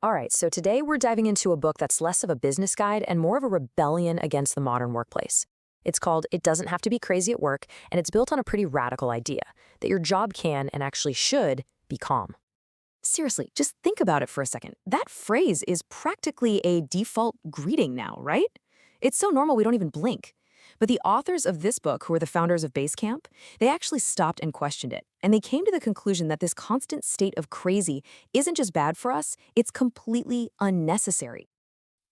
All right, so today we're diving into a book that's less of a business guide and more of a rebellion against the modern workplace. It's called It Doesn't Have to Be Crazy at Work, and it's built on a pretty radical idea that your job can and actually should be calm. Seriously, just think about it for a second. That phrase is practically a default greeting now, right? It's so normal we don't even blink. But the authors of this book, who are the founders of Basecamp, they actually stopped and questioned it. And they came to the conclusion that this constant state of crazy isn't just bad for us, it's completely unnecessary.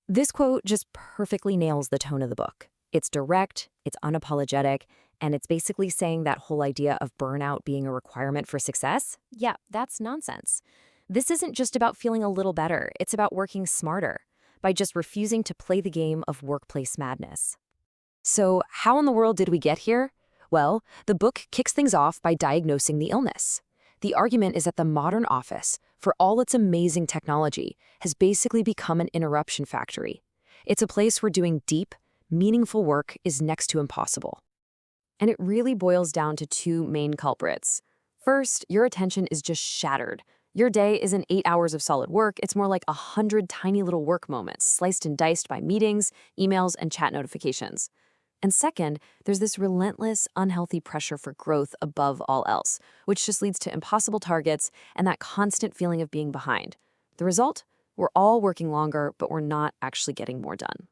This quote just perfectly nails the tone of the book. It's direct, it's unapologetic, and it's basically saying that whole idea of burnout being a requirement for success, yeah, that's nonsense. This isn't just about feeling a little better, it's about working smarter, by just refusing to play the game of workplace madness. So, how in the world did we get here? Well, the book kicks things off by diagnosing the illness. The argument is that the modern office, for all its amazing technology, has basically become an interruption factory. It's a place where doing deep, meaningful work is next to impossible. And it really boils down to two main culprits. First, your attention is just shattered. Your day isn't 8 hours of solid work, it's more like 100 tiny little work moments, sliced and diced by meetings, emails, and chat notifications. And second, there's this relentless, unhealthy pressure for growth above all else, which just leads to impossible targets and that constant feeling of being behind. The result? We're all working longer, but we're not actually getting more done.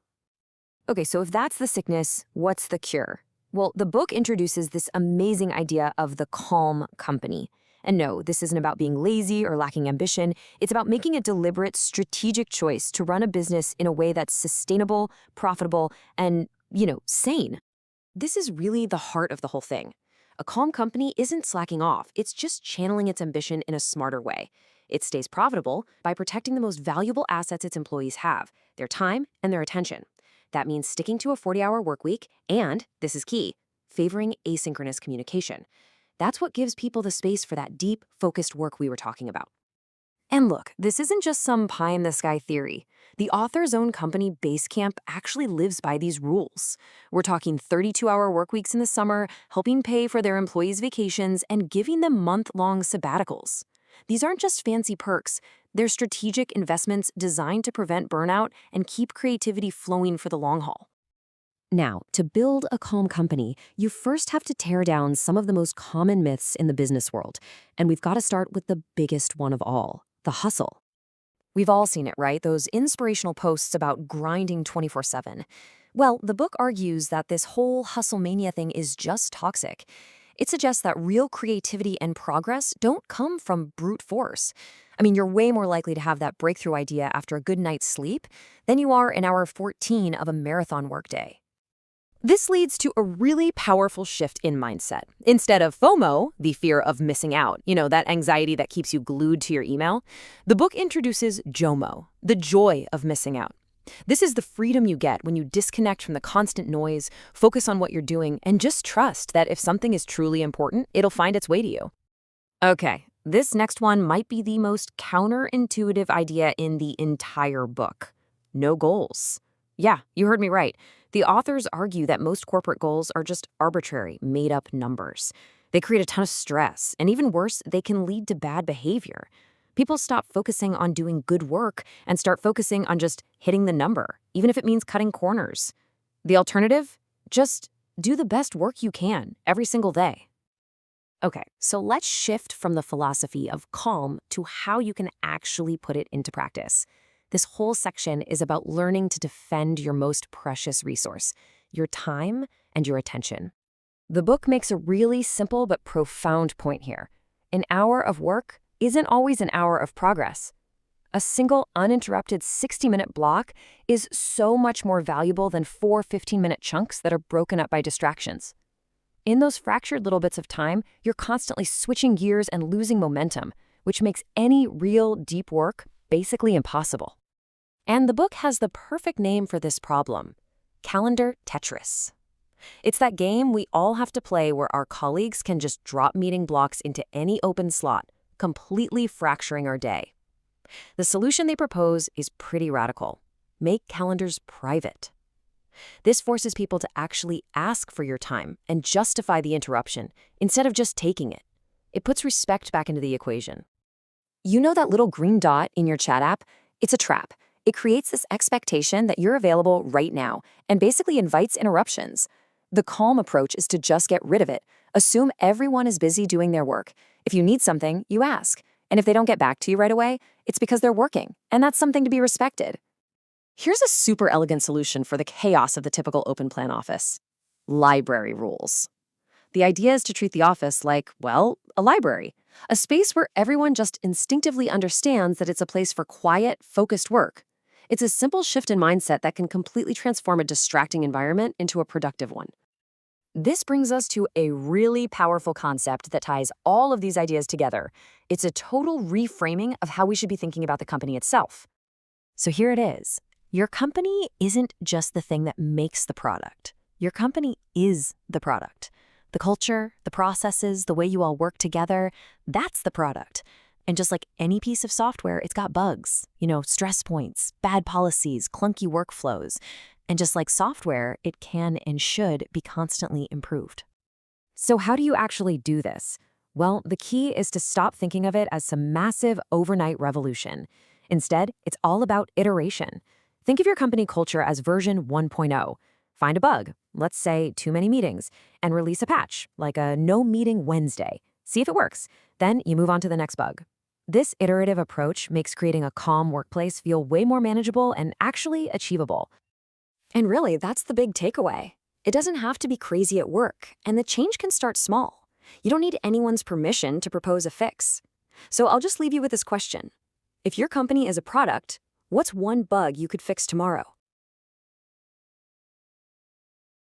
Okay, so if that's the sickness, what's the cure? Well, the book introduces this amazing idea of the calm company. And no, this isn't about being lazy or lacking ambition. It's about making a deliberate, strategic choice to run a business in a way that's sustainable, profitable, and sane. This is really the heart of the whole thing. A calm company isn't slacking off, it's just channeling its ambition in a smarter way. It stays profitable by protecting the most valuable assets its employees have, their time and their attention. That means sticking to a 40-hour work week and, this is key, favoring asynchronous communication. That's what gives people the space for that deep, focused work we were talking about. And look, this isn't just some pie-in-the-sky theory. The author's own company, Basecamp, actually lives by these rules. We're talking 32-hour work weeks in the summer, helping pay for their employees' vacations, and giving them month-long sabbaticals. These aren't just fancy perks. They're strategic investments designed to prevent burnout and keep creativity flowing for the long haul. Now, to build a calm company, you first have to tear down some of the most common myths in the business world. And we've got to start with the biggest one of all. The hustle. We've all seen it, right? Those inspirational posts about grinding 24/7. Well, the book argues that this whole hustle mania thing is just toxic. It suggests that real creativity and progress don't come from brute force. I mean, you're way more likely to have that breakthrough idea after a good night's sleep than you are in hour 14 of a marathon workday. This leads to a really powerful shift in mindset. Instead of FOMO, the fear of missing out, that anxiety that keeps you glued to your email, the book introduces JOMO, the joy of missing out. This is the freedom you get when you disconnect from the constant noise, focus on what you're doing, and just trust that if something is truly important, it'll find its way to you. Okay, this next one might be the most counterintuitive idea in the entire book. No goals. Yeah, you heard me right. The authors argue that most corporate goals are just arbitrary, made-up numbers. They create a ton of stress, and even worse, they can lead to bad behavior. People stop focusing on doing good work and start focusing on just hitting the number, even if it means cutting corners. The alternative? Just do the best work you can every single day. Okay, so let's shift from the philosophy of calm to how you can actually put it into practice. This whole section is about learning to defend your most precious resource, your time and your attention. The book makes a really simple but profound point here. An hour of work isn't always an hour of progress. A single uninterrupted 60-minute block is so much more valuable than 4 15-minute chunks that are broken up by distractions. In those fractured little bits of time, you're constantly switching gears and losing momentum, which makes any real deep work basically impossible. And the book has the perfect name for this problem: Calendar Tetris. It's that game we all have to play where our colleagues can just drop meeting blocks into any open slot, completely fracturing our day. The solution they propose is pretty radical. Make calendars private. This forces people to actually ask for your time and justify the interruption instead of just taking it. It puts respect back into the equation. You know that little green dot in your chat app? It's a trap. It creates this expectation that you're available right now and basically invites interruptions. The calm approach is to just get rid of it. Assume everyone is busy doing their work. If you need something, you ask. And if they don't get back to you right away, it's because they're working, and that's something to be respected. Here's a super elegant solution for the chaos of the typical open plan office: library rules. The idea is to treat the office like, well, a library, a space where everyone just instinctively understands that it's a place for quiet, focused work. It's a simple shift in mindset that can completely transform a distracting environment into a productive one. This brings us to a really powerful concept that ties all of these ideas together. It's a total reframing of how we should be thinking about the company itself. So here it is. Your company isn't just the thing that makes the product. Your company is the product. The culture, the processes, the way you all work together, that's the product. And just like any piece of software, it's got bugs, stress points, bad policies, clunky workflows. And just like software, it can and should be constantly improved. So how do you actually do this? Well, the key is to stop thinking of it as some massive overnight revolution. Instead, it's all about iteration. Think of your company culture as version 1.0. Find a bug, let's say too many meetings, and release a patch, like a no meeting Wednesday. See if it works. Then you move on to the next bug. This iterative approach makes creating a calm workplace feel way more manageable and actually achievable. And really, that's the big takeaway. It doesn't have to be crazy at work, and the change can start small. You don't need anyone's permission to propose a fix. So I'll just leave you with this question. If your company is a product, what's one bug you could fix tomorrow?